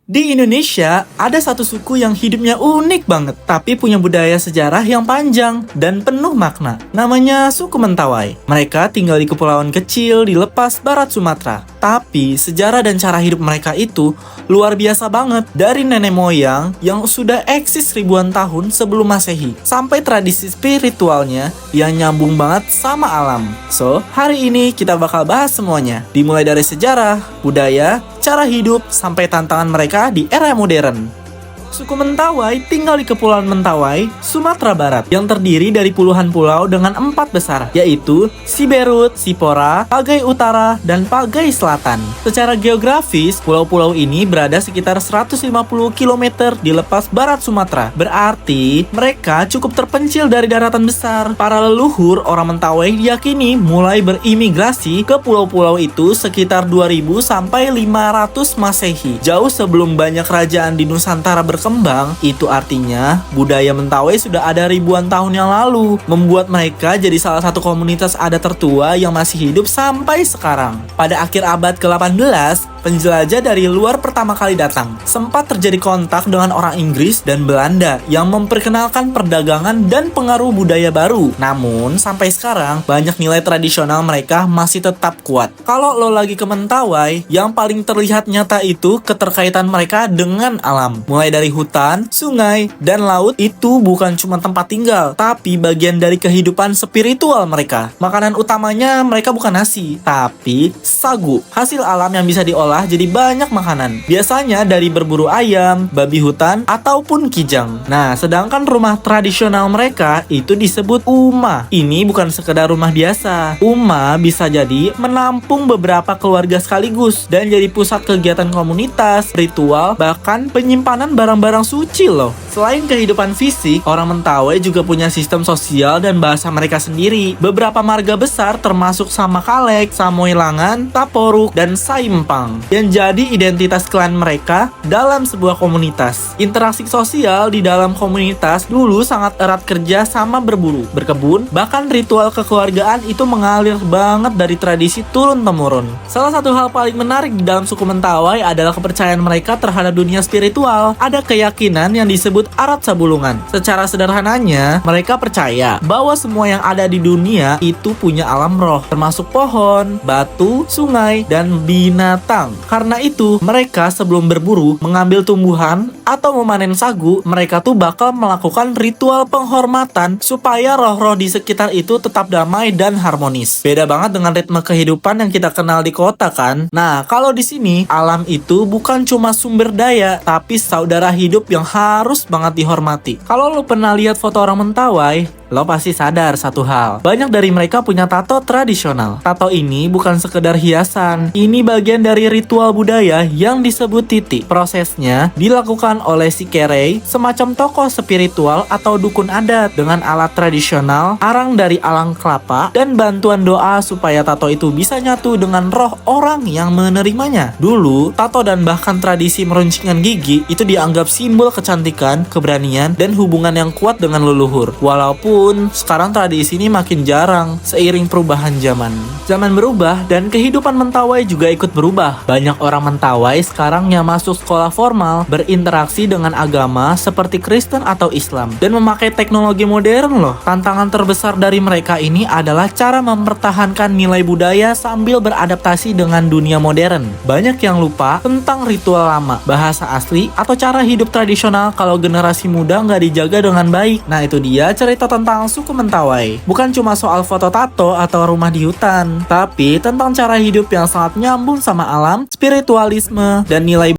Di Indonesia, ada satu suku yang hidupnya unik banget, tapi punya budaya sejarah yang panjang dan penuh makna. Namanya suku Mentawai. Mereka tinggal di kepulauan kecil di lepas barat Sumatera. Tapi sejarah dan cara hidup mereka itu luar biasa banget. Dari nenek moyang yang sudah eksis ribuan tahun sebelum Masehi, sampai tradisi spiritualnya yang nyambung banget sama alam. So, hari ini kita bakal bahas semuanya. Dimulai dari sejarah, budaya, cara hidup, sampai tantangan mereka di era modern. Suku Mentawai tinggal di Kepulauan Mentawai, Sumatera Barat, yang terdiri dari puluhan pulau dengan 4 besar, yaitu Siberut, Sipora, Pagai Utara, dan Pagai Selatan. Secara geografis, pulau-pulau ini berada sekitar 150 km di lepas barat Sumatera. Berarti, mereka cukup terpencil dari daratan besar. Para leluhur orang Mentawai diyakini mulai berimigrasi ke pulau-pulau itu sekitar 2000 sampai 500 Masehi. Jauh sebelum banyak kerajaan di Nusantara berkembang, itu artinya budaya Mentawai sudah ada ribuan tahun yang lalu, membuat mereka jadi salah satu komunitas adat tertua yang masih hidup sampai sekarang. Pada akhir abad ke-18, penjelajah dari luar pertama kali datang. Sempat terjadi kontak dengan orang Inggris dan Belanda yang memperkenalkan perdagangan dan pengaruh budaya baru. Namun, sampai sekarang, banyak nilai tradisional mereka masih tetap kuat. Kalau lo lagi ke Mentawai, yang paling terlihat nyata itu keterkaitan mereka dengan alam. Mulai dari hutan, sungai, dan laut itu bukan cuma tempat tinggal, tapi bagian dari kehidupan spiritual mereka. Makanan utamanya mereka bukan nasi, tapi sagu. Hasil alam yang bisa diolah jadi banyak makanan. Biasanya dari berburu ayam, babi hutan, ataupun kijang. Nah, sedangkan rumah tradisional mereka itu disebut uma. Ini bukan sekedar rumah biasa. Uma bisa jadi menampung beberapa keluarga sekaligus dan jadi pusat kegiatan komunitas, ritual, bahkan penyimpanan barang-barang suci loh. Selain kehidupan fisik, orang Mentawai juga punya sistem sosial dan bahasa mereka sendiri. Beberapa marga besar termasuk Samakalek, Samoilangan, Taporuk, dan Saimpang yang jadi identitas klan mereka dalam sebuah komunitas. Interaksi sosial di dalam komunitas dulu sangat erat, kerja sama berburu, berkebun, bahkan ritual kekeluargaan itu mengalir banget dari tradisi turun-temurun. Salah satu hal paling menarik di dalam suku Mentawai adalah kepercayaan mereka terhadap dunia spiritual. Ada keyakinan yang disebut arat sabulungan. Secara sederhananya, mereka percaya bahwa semua yang ada di dunia itu punya alam roh, termasuk pohon, batu, sungai, dan binatang. Karena itu, mereka sebelum berburu, mengambil tumbuhan, atau memanen sagu, mereka tuh bakal melakukan ritual penghormatan supaya roh-roh di sekitar itu tetap damai dan harmonis. Beda banget dengan ritme kehidupan yang kita kenal di kota kan? Nah, kalau di sini, alam itu bukan cuma sumber daya, tapi saudara hidup yang harus banget dihormati. Kalau lo pernah lihat foto orang Mentawai, lo pasti sadar satu hal. Banyak dari mereka punya tato tradisional. Tato ini bukan sekedar hiasan. Ini bagian dari ritual budaya yang disebut titi. Prosesnya dilakukan oleh si kerei, semacam tokoh spiritual atau dukun adat dengan alat tradisional, arang dari alang kelapa, dan bantuan doa supaya tato itu bisa nyatu dengan roh orang yang menerimanya. Dulu, tato dan bahkan tradisi meruncingkan gigi itu dianggap simbol kecantikan, keberanian, dan hubungan yang kuat dengan leluhur. Walaupun sekarang tradisi ini makin jarang seiring perubahan zaman. Zaman berubah dan kehidupan Mentawai juga ikut berubah. Banyak orang Mentawai sekarang yang masuk sekolah formal, berinteraksi dengan agama seperti Kristen atau Islam, dan memakai teknologi modern loh. Tantangan terbesar dari mereka ini adalah cara mempertahankan nilai budaya sambil beradaptasi dengan dunia modern. Banyak yang lupa tentang ritual lama, bahasa asli, atau cara hidup tradisional kalau generasi muda nggak dijaga dengan baik. Nah, itu dia cerita tentang suku Mentawai. Bukan cuma soal foto tato atau rumah di hutan, tapi tentang cara hidup yang sangat nyambung sama alam, spiritualisme, dan nilai